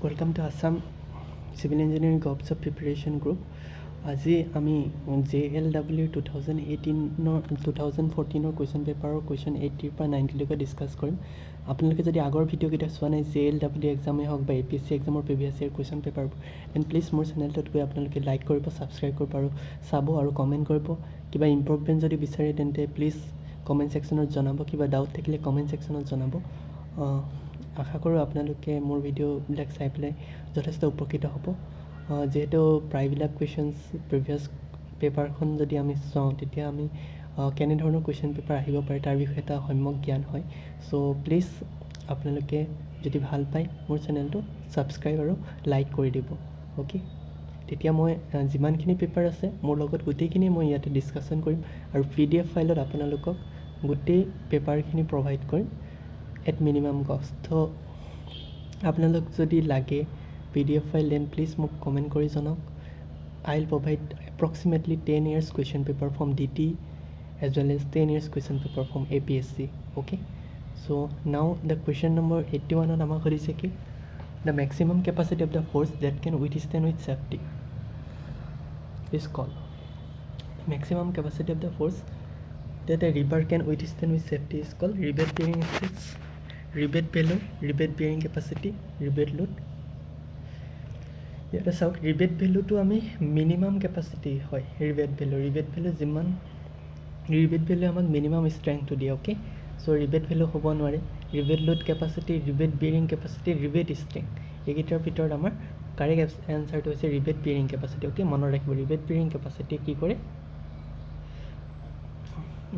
Welcome to Assam Civil Engineering Corps of Preparation Group. আজি আমি JLW 2014 question পেপাৰৰ question 80 পৰা 90লৈকে ডিছকাছ কৰিম। আপোনালোকে যদি আগৰ ভিডিঅ'কেইটা চোৱা নাই JLW এক্সামেই হওক বা APSC এক্সামৰ প্ৰিভিয়াছ ইয়েৰ কুৱেশ্যন পেপাৰবোৰ, এণ্ড প্লিজ মোৰ চেনেলটোত গৈ আপোনালোকে লাইক কৰিব, ছাবস্ক্ৰাইব কৰিব আৰু চাব আৰু কমেণ্ট কৰিব। কিবা ইম্প্ৰুভমেণ্ট যদি বিচাৰে তেন্তে প্লিজ কমেণ্ট ছেকশ্যনত জনাব, কিবা ডাউট থাকিলে কমেণ্ট ছেকশ্যনত জনাব। আশা কৰোঁ আপোনালোকে মোৰ ভিডিঅ'বিলাক চাই পেলাই যথেষ্ট উপকৃত হ'ব। যিহেতু প্ৰায়বিলাক কুৱেশ্যনছ প্ৰিভিয়াছ পেপাৰখন যদি আমি চাওঁ তেতিয়া আমি কেনেধৰণৰ কুৱেশ্যন পেপাৰ আহিব পাৰে তাৰ বিষয়ে এটা সম্যক জ্ঞান হয়। চ' প্লিজ আপোনালোকে যদি ভাল পায় মোৰ চেনেলটো ছাবস্ক্ৰাইব আৰু লাইক কৰি দিব। অ'কে, তেতিয়া মই যিমানখিনি পেপাৰ আছে মোৰ লগত গোটেইখিনি মই ইয়াতে ডিছকাশ্যন কৰিম আৰু PDF ফাইলত আপোনালোকক গোটেই পেপাৰখিনি প্ৰভাইড কৰিম এট মিনিমাম কষ্ট। ত' আপোনালোক যদি লাগে PDF ফাইল দেন প্লিজ মোক কমেণ্ট কৰি জনাওক। I will provide approximately 10 years question paper from DT as well as 10 years question paper from APSC। Okay, so' now the question number 81ত আমাক সুধিছে কি the maximum capacity of the force that can withstand with safety is call. Maximum capacity of the force that a river can withstand with safety is called rebate bearing stress, rebate value, rebate bearing capacity, rebate load. ইয়াতে চাওক rebate ভেলুটো আমি minimum capacity হয়। Rebate value যিমান rebate value আমাক minimum ষ্ট্ৰেংথটো দিয়ে। Okay, চ' rebate value হ'ব নোৱাৰে। Rebate load capacity, rebate বিয়াৰিং capacity, rebate strength, এইকেইটাৰ ভিতৰত আমাৰ কাৰেক্ট এনচাৰটো হৈছে ৰিবেট বিয়াৰিং কেপাচিটি। অ'কে, মনত ৰাখিব ৰিবেট বিয়াৰিং কেপাচিটি কি কৰে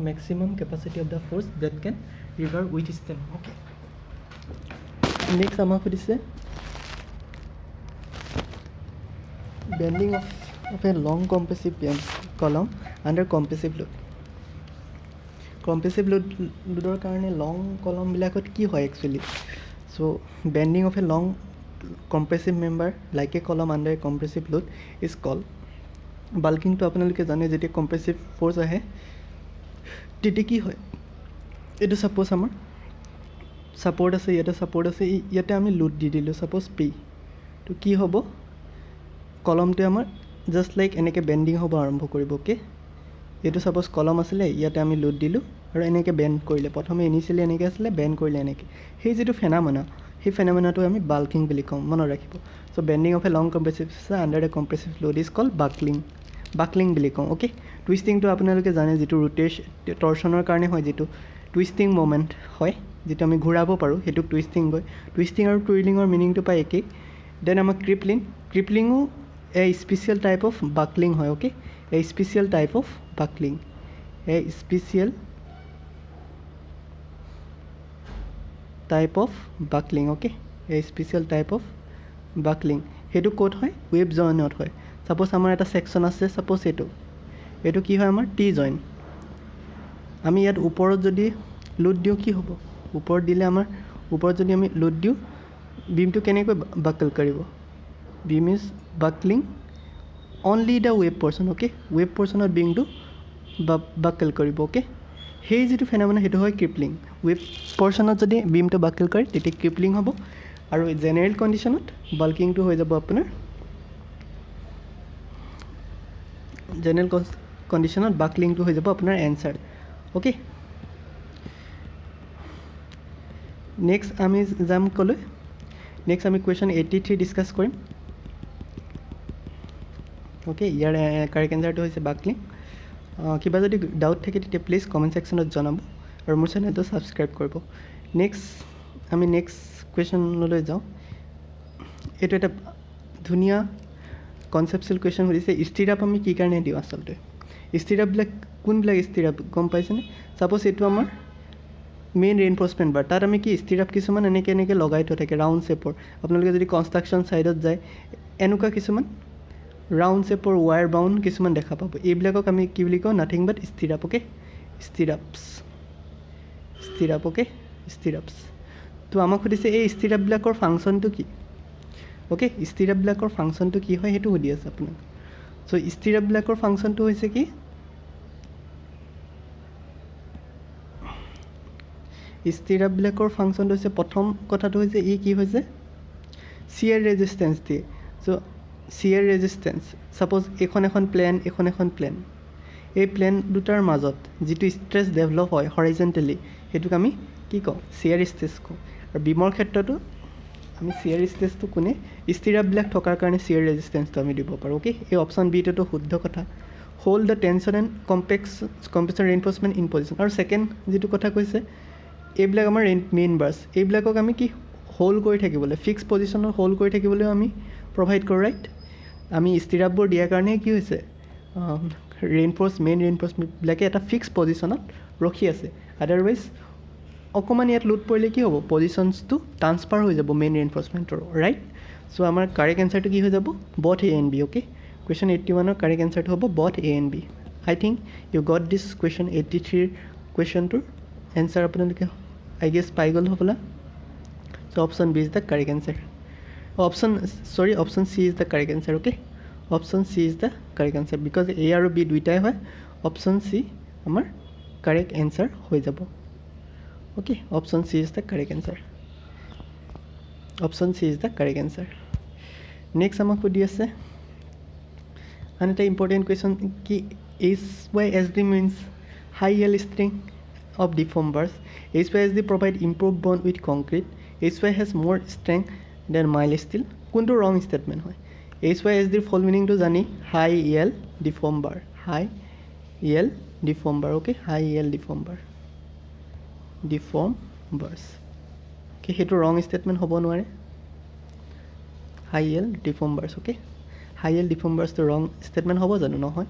maximum capacity of the force that can river withstand. Okay, next আমাক সুধিছে bending of a long compressive column under compressive load. compressive loadৰ কাৰণে লং কলমবিলাকত কি হয় actually? So' bending of a long compressive member like a column under a compressive load is called বাল্কিংটো। আপোনালোকে জানে যেতিয়া compressive force আহে তেতিয়া কি হয়? এইটো ছাপ'জ আমাৰ ছাপৰ্ট আছে, ইয়াতে ছাপৰ্ট আছে, ইয়াতে আমি লোড দি দিলোঁ ছাপ'জ P, তো কি হ'ব? কলমটোৱে আমাৰ জাষ্ট লাইক এনেকৈ বেণ্ডিং হ'ব আৰম্ভ কৰিব। অ'কে, এইটো ছাপ'জ কলম আছিলে, ইয়াতে আমি লোড দিলোঁ আৰু এনেকৈ বেণ্ড কৰিলে। প্ৰথমে ইনিচিয়েলি এনেকৈ আছিলে, বেণ্ড কৰিলে এনেকৈ। সেই যিটো ফেনামেনা, সেই ফেনামেনাটো আমি বাল্কিং বুলি কওঁ, মনত ৰাখিব। So' bending of a long compressive under a compressive load is called buckling বুলি কওঁ। অ'কে, টুইষ্টিংটো আপোনালোকে জানে যিটো টৰ্চনৰ কাৰণে হয়, যিটো টুইষ্টিং ম'মেণ্ট হয়, যিটো আমি ঘূৰাব পাৰোঁ সেইটোক টুইষ্টিং কয়। টুইষ্টিং আৰু টুইলিঙৰ মিনিংটো পায় একেই। দেন আমাৰ ক্ৰিপলিঙো এ স্পেচিয়েল টাইপ অফ বাকলিং হয়। Okay, A special type of buckling, okay, A special type of buckling. সেইটো ক'ত হয়? ৱেব জইনত হয়। ছাপ'জ আমাৰ এটা ছেকশ্যন আছে, ছাপ'জ এইটো কি হয় আমাৰ টি জইন। আমি ইয়াত ওপৰত যদি লোড দিওঁ কি হ'ব? ওপৰত দিলে আমাৰ ওপৰত যদি আমি লোড দিওঁ বিমটো কেনেকৈ বাকল কৰিব? Beam is buckling only the web portion. Okay, web পৰ্চনত বিমটো বাকল কৰিব। অ'কে, সেই যিটো ফেনামেনা সেইটো হয় ক্ৰিপলিং। ৱেব পৰ্চনত যদি বিমটো বাকল কৰে তেতিয়া ক্ৰিপলিং হ'ব, আৰু জেনেৰেল কণ্ডিশ্যনত বাল্কিংটো হৈ যাব আপোনাৰ জেনেৰেল কণ্ডিশ্যনত বাকলিংটো হৈ যাব আপোনাৰ এনচাৰ। অ'কে, নেক্সট আমি যাম ক'লৈ? নেক্সট আমি কুৱেশ্যন 83 ডিছকাছ কৰিম। অ'কে, ইয়াৰ কাৰেক্ট এনচাৰটো হৈছে বাকলিং। কিবা যদি ডাউট থাকে তেতিয়া প্লিজ কমেণ্ট ছেকশ্যনত জনাব আৰু মোৰ চেনেলটো ছাবস্ক্ৰাইব কৰিব। আমি নেক্সট কুৱেশ্যনলৈ যাওঁ। এইটো এটা ধুনীয়া কনচেপচুৱেল কুৱেশ্যন সুধিছে, ষ্টিৰাপ আমি কি কাৰণে দিওঁ? আচলতে ষ্টিৰাপবিলাক কোনবিলাক ষ্টিৰাপ গম পাইছেনে? ছাপ'জ এইটো আমাৰ মেইন ৰেইনফৰ্চমেণ্ট বাৰ, তাত আমি কি ষ্টিৰাপ কিছুমান এনেকৈ লগাই থোৱা থাকে ৰাউণ্ড শ্বেপৰ। আপোনালোকে যদি কনষ্ট্ৰাকশ্যন ছাইডত যায় এনেকুৱা কিছুমান ৰাউণ্ড শ্বেপৰ ৱায়াৰ বাউণ্ড কিছুমান দেখা পাব। এইবিলাকক আমি কি বুলি কওঁ? নাথিং বাট ষ্টিৰাপ। অ'কে, ষ্টিৰাপছ। অ'কে, ষ্টিৰাপছ। তো আমাক সুধিছে এই ষ্টিৰাপবিলাকৰ ফাংচনটো কি? অ'কে, ষ্টিৰাপবিলাকৰ ফাংচনটো কি হয় সেইটো সুধি আছে আপোনাক। চ' ষ্টিৰাপবিলাকৰ ফাংচনটো হৈছে কি? ষ্টিৰাপবিলাকৰ ফাংচনটো হৈছে প্ৰথম কথাটো হৈছে ই কি হৈছে চিয়াৰ ৰেজিষ্টেঞ্চ দিয়ে চ' চিয়াৰ ৰেজিষ্টেঞ্চ ছাপ'জ এখন প্লেন এখন প্লেন এই প্লেন দুটাৰ মাজত যিটো ষ্ট্ৰেছ ডেভেলপ হয় হৰাইজেণ্টেলি সেইটোক আমি কি কওঁ চিয়াৰ ষ্ট্ৰেছ কওঁ আৰু বিমৰ ক্ষেত্ৰতো আমি চিয়াৰ ষ্ট্ৰেছটো কোনে ষ্টিৰাপবিলাক থকাৰ কাৰণে চিয়াৰ ৰেজিষ্টেঞ্চটো আমি দিব পাৰোঁ অ'কে এই অপশ্যন বিটোতো শুদ্ধ কথা hold the tension and compression reinforcement in position আৰু ছেকেণ্ড যিটো কথা কৈছে এইবিলাক আমাৰ মেইন বাৰ্ছ এইবিলাকক আমি কি হোল্ড কৰি থাকিবলৈ ফিক্স পজিশ্যনত হোল্ড কৰি থাকিবলৈও আমি প্ৰভাইড কৰোঁ ৰাইট আমি ষ্টিৰাপবোৰ দিয়াৰ কাৰণে কি হৈছে মেইন ৰেইনফৰ্চবিলাকে এটা ফিক্স পজিশ্যনত ৰখি আছে আদাৰৱাইজ অকণমান ইয়াত লোড পৰিলে কি হ'ব পজিশ্যনছটো ট্ৰান্সফাৰ হৈ যাব মেইন ৰেইনফৰ্চমেণ্টৰ ৰাইট চ' আমাৰ কাৰেক্ট এনচাৰটো কি হৈ যাব both A and B okay question 81ৰ কাৰেক্ট এনচাৰটো হ'ব both A and B I think you got this question 83ৰ কুৱেশ্যনটোৰ এনচাৰ আপোনালোকে আই গেছ পাই গ'ল হ'বলা so' option B is the correct answer option C is the correct answer okay option C is the correct answer because A আৰু B দুইটাই হয় option C আমাৰ কাৰেক্ট এনচাৰ হৈ যাব okay option C is the correct answer option C is the correct answer next আমাক সুধি আছে আন এটা ইম্পৰ্টেণ্ট কুৱেশ্যন কি HYSD means high yield strength of deformed bars. HYSD provide improved bond with concrete. HY has more strength than mild steel. কোনটো wrong statement হয় HYSD ফুল মিনিংটো জানি হাই Yale ডিফৰ্ম বাৰ হাই Yale ডিফৰ্ম বাৰ okay হাই Yale ডিফৰ্ম বাৰ্ছ okay সেইটো ৰং statement হ'ব নোৱাৰে হাই Yale ডিফৰ্ম বাৰ্ছ okay হাই Yale ডিফৰ্ম বাৰ্ছটো ৰং statement হ'ব জানো নহয়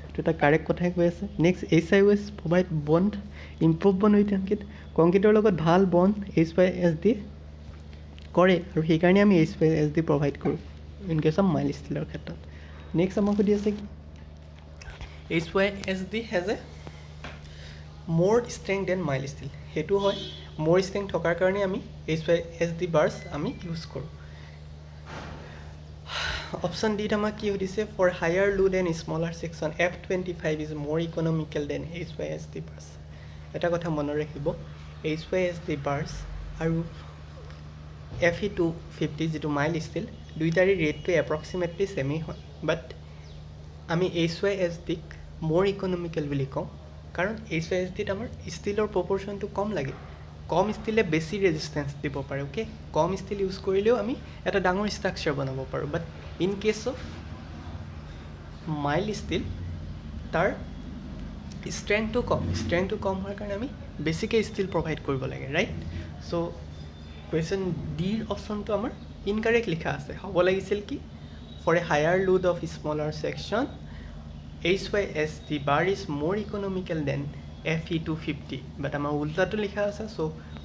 এইটো এটা কাৰেক্ট কথাই কৈ আছে next HYS provide bond improve bond with কংক্ৰিটৰ লগত ভাল বণ্ড HYSD কৰে আৰু সেইকাৰণে আমি HYSD প্ৰভাইড কৰোঁ ইন কেছ অফ মাইল্ড ষ্টিলৰ ক্ষেত্ৰত নেক্সট আমাক সুধি আছে কি HYSD হেজ এ মোৰ ষ্ট্ৰেংথ দেন মাইল্ড ষ্টিল সেইটো হয় মোৰ ষ্ট্ৰেংথ থকাৰ কাৰণে আমি HYSD বাৰ্ছ আমি ইউজ কৰোঁ অপশ্যন ডিত আমাক কি সুধিছে for higher load and smaller section F25 is more economical than HYSD bars এটা কথা মনত ৰাখিব HYSD বাৰ্ছ আৰু FE250 যিটো মাইল্ড ষ্টিল দুইটাৰে ৰেটটো এপ্ৰক্সিমেটলি ছেমেই হয় বাট আমি HYSDক মোৰ ইকনমিকেল বুলি কওঁ কাৰণ HYSDত আমাৰ ষ্টিলৰ প্ৰপৰ্শ্যনটো কম লাগে কম ষ্টিলে বেছি ৰেজিষ্টেঞ্চ দিব পাৰে অ'কে কম ষ্টিল ইউজ কৰিলেও আমি এটা ডাঙৰ ষ্ট্ৰাকচাৰ বনাব পাৰোঁ but in case of mild steel তাৰ ষ্ট্ৰেংথটো কম হোৱাৰ কাৰণে আমি বেছিকৈ ষ্টিল প্ৰভাইড কৰিব লাগে ৰাইট চ' কুৱেশ্যন ডিৰ অপশ্যনটো আমাৰ ইনকাৰেক্ট লিখা আছে হ'ব লাগিছিল কি for a higher load of smaller section HYSD bar is more economical than FE250 but আমাৰ উল্টাটো লিখা আছে so'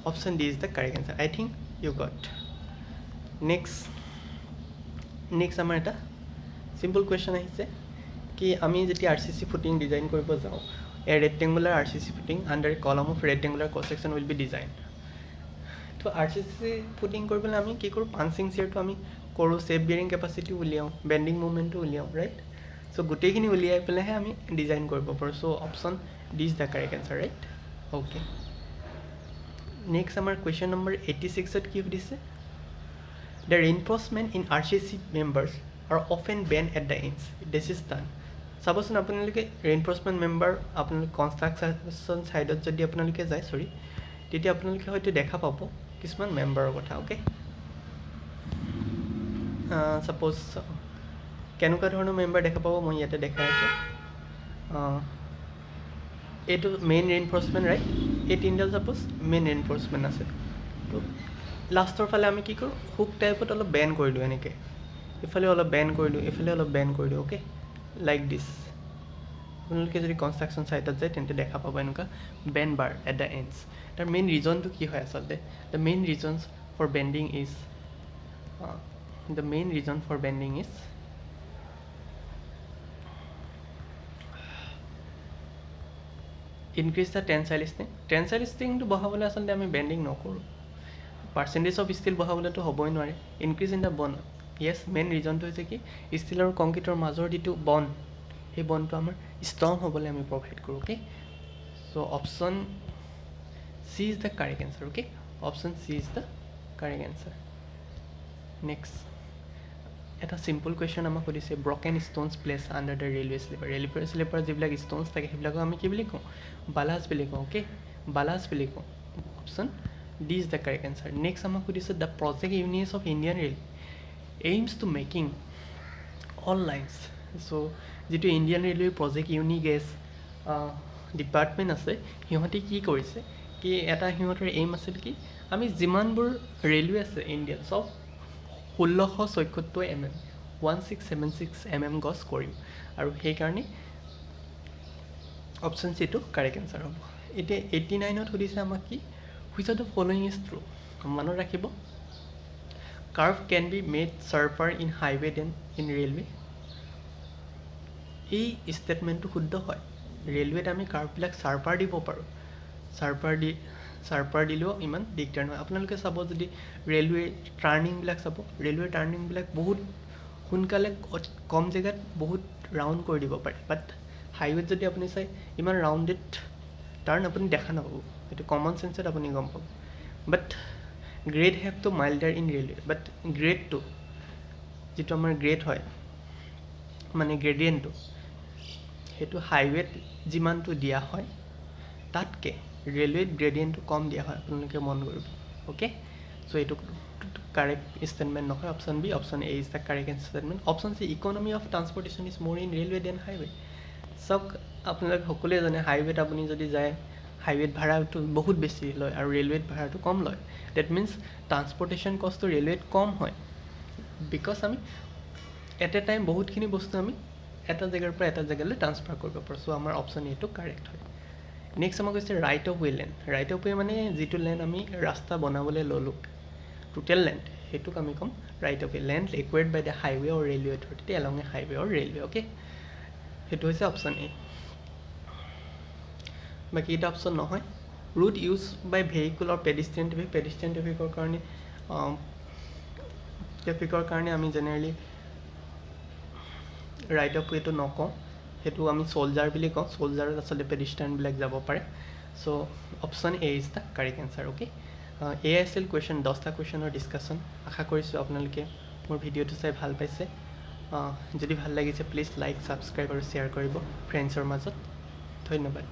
option D is the correct answer I think you got next আমাৰ এটা চিম্পল কুৱেশ্যন আহিছে কি আমি যেতিয়া RCC ফুটিং ডিজাইন কৰিব যাওঁ এ ৰেক্টেংগুলাৰ RCC ফুটিং আণ্ডাৰ এ কলম of rectangular cross section will be design তো RCC ফুটিং কৰিবলৈ আমি কি কৰোঁ পাঞ্চিং চিয়াৰটো আমি কৰোঁ ছেফ বিয়াৰিং কেপাচিটি উলিয়াওঁ বেণ্ডিং মুভমেণ্টটো উলিয়াওঁ ৰাইট চ' গোটেইখিনি উলিয়াই পেলাইহে আমি ডিজাইন কৰিব পাৰোঁ so' option D is the correct answer right okay next আমাৰ কুৱেশ্যন নম্বৰ 86ত কি সুধিছে the reinforcement in RCC members are often bent at the ends this is done চাবচোন আপোনালোকে ৰেইনফৰ্চমেণ্ট মেম্বাৰ আপোনালোকে কনষ্ট্ৰাকশ্যন ছাইডত যদি আপোনালোকে যায় তেতিয়া আপোনালোকে হয়তো দেখা পাব কিছুমান মেম্বাৰৰ কথা অ'কে ছাপ'জ কেনেকুৱা ধৰণৰ মেম্বাৰ দেখা পাব মই ইয়াতে দেখাই আছোঁ এইটো মেইন ৰেইনফৰ্চমেণ্ট ৰাইট এই তিনিডাল ছাপ'জ মেইন ৰেইনফৰ্চমেণ্ট আছে তো লাষ্টৰ ফালে আমি কি কৰোঁ হুক টাইপত অলপ বেণ্ড কৰি দিওঁ এনেকৈ ইফালে অলপ বেণ্ড কৰি দিওঁ ইফালে অলপ বেণ্ড কৰি দিওঁ অ'কে লাইক দিছ আপোনালোকে যদি কনষ্ট্ৰাকশ্যন ছাইটত যায় তেন্তে দেখা পাব এনেকুৱা bend bar at the ends তাৰ মেইন ৰিজনটো কি হয় আচলতে the main reasons for bending is increase the tensile ষ্ট্ৰিংটো বঢ়াবলৈ আচলতে আমি বেণ্ডিং নকৰোঁ পাৰ্চেণ্টেজ অফ ষ্টিল বঢ়াবলৈতো হ'বই নোৱাৰে ইনক্ৰিজ ইন দ্য বন য়েছ মেইন ৰিজনটো হৈছে কি ষ্টিল আৰু কংক্ৰিটৰ মাজৰ যিটো বন সেই বনটো আমাৰ ষ্ট্ৰং হ'বলৈ আমি প্ৰভাইড কৰোঁ okay so' option C is the correct answer okay option C is the correct answer next এটা চিম্পল কুৱেশ্যন আমাক সুধিছে broken stones place under the railway sleeper. Railway sleeper যিবিলাক ষ্ট'নছ থাকে সেইবিলাকক আমি কি বুলি কওঁ? বালাজ বুলি কওঁ। অ'কে, বালাজ বুলি কওঁ। Option D is the correct answer. Next আমাক সুধিছে the project unigauge of Indian rail aims to making all lines. So' যিটো Indian railway project unigauge department আছে সিহঁতে কি কৰিছে কি এটা সিহঁতৰ এইম আছিল কি আমি যিমানবোৰ ৰেলৱে আছে ইণ্ডিয়াত চব 1674 mm 1676 mm গছ কৰিম আৰু সেইকাৰণে অপশ্যন চিটো কাৰেক্ট এনচাৰ হ'ব। এতিয়া 89ত সুধিছে আমাক কি which of the following is true. মনত ৰাখিব curve can be made sharper in highway than in railway. এই ষ্টেটমেণ্টটো শুদ্ধ হয়। ৰেলৱেত আমি কাৰ্ভবিলাক চাৰ্পাৰ দিব পাৰোঁ। চাৰ্পাৰ দিলেও ইমান দিগদাৰ নহয়। আপোনালোকে চাব যদি ৰেলৱে টাৰ্ণিংবিলাক চাব, ৰেলৱে টাৰ্ণিংবিলাক বহুত সোনকালে কম জেগাত বহুত ৰাউণ্ড কৰি দিব পাৰে। বাট হাইৱেত যদি আপুনি চাই ইমান ৰাউণ্ডেড টাৰ্ণ আপুনি দেখা নাপাব। সেইটো কমন চেন্সত আপুনি গম পাব। বাট গ্ৰেড হেভটো মাইল্ডাৰ ইন ৰেলৱে। বাট গ্ৰেডটো যিটো আমাৰ গ্ৰেড হয় মানে গ্ৰেডিয়েণ্টটো সেইটো হাইৱেত যিমানটো দিয়া হয় তাতকৈ ৰেলৱেত গ্ৰেডিয়েণ্টটো কম দিয়া হয়। আপোনালোকে মন কৰিব। অ'কে, চ' এইটো কাৰেক্ট ষ্টেটমেণ্ট নহয়। Option B, option A is the correct statement. Option C economy of transportation is more in railway than highway. চাওক আপোনালোকে সকলোৱে জানে হাইৱেত আপুনি যদি যায় হাইৱেত ভাড়াটো বহুত বেছি লয় আৰু ৰেলৱেত ভাড়াটো কম লয়। ডেট মিনছ ট্ৰান্সপৰ্টেশ্যন কষ্টটো ৰেলৱেত কম হয় বিকজ আমি এট এ টাইম বহুতখিনি বস্তু আমি এটা জেগাৰ পৰা এটা জেগালৈ ট্ৰান্সফাৰ কৰিব পাৰোঁ। চ' আমাৰ অপশ্যন এইটো কাৰেক্ট হয়। নেক্সট আমাক কৈছে right of way land. Right of way মানে যিটো লেণ্ড আমি ৰাস্তা বনাবলৈ ল'লোঁ টোটেল লেণ্ড সেইটোক আমি ক'ম right of way land acquired by the highway or railway authority along a highway or railway. Okay, সেইটো হৈছে অপশ্যন এ। বাকী এটা অপশ্যন নহয়। Route use by vehicle or pedestrian traffic. Pedestrian ট্ৰেফিকৰ কাৰণে আমি জেনেৰেলি ৰাইট অফ ৱেটো নকওঁ, সেইটো আমি চ'লজাৰ বুলি কওঁ। চ'লজাৰত আচলতে পেডিষ্ট্ৰিয়ানবিলাক যাব পাৰে। So' option A is the correct answer. Okay, এয়াই আছিল কুৱেশ্যন 10টা কুৱেশ্যনৰ ডিছকাশ্যন। আশা কৰিছোঁ আপোনালোকে মোৰ ভিডিঅ'টো চাই ভাল পাইছে। যদি ভাল লাগিছে প্লিজ লাইক, ছাবস্ক্ৰাইব আৰু শ্বেয়াৰ কৰিব ফ্ৰেণ্ডছৰ মাজত। ধন্যবাদ।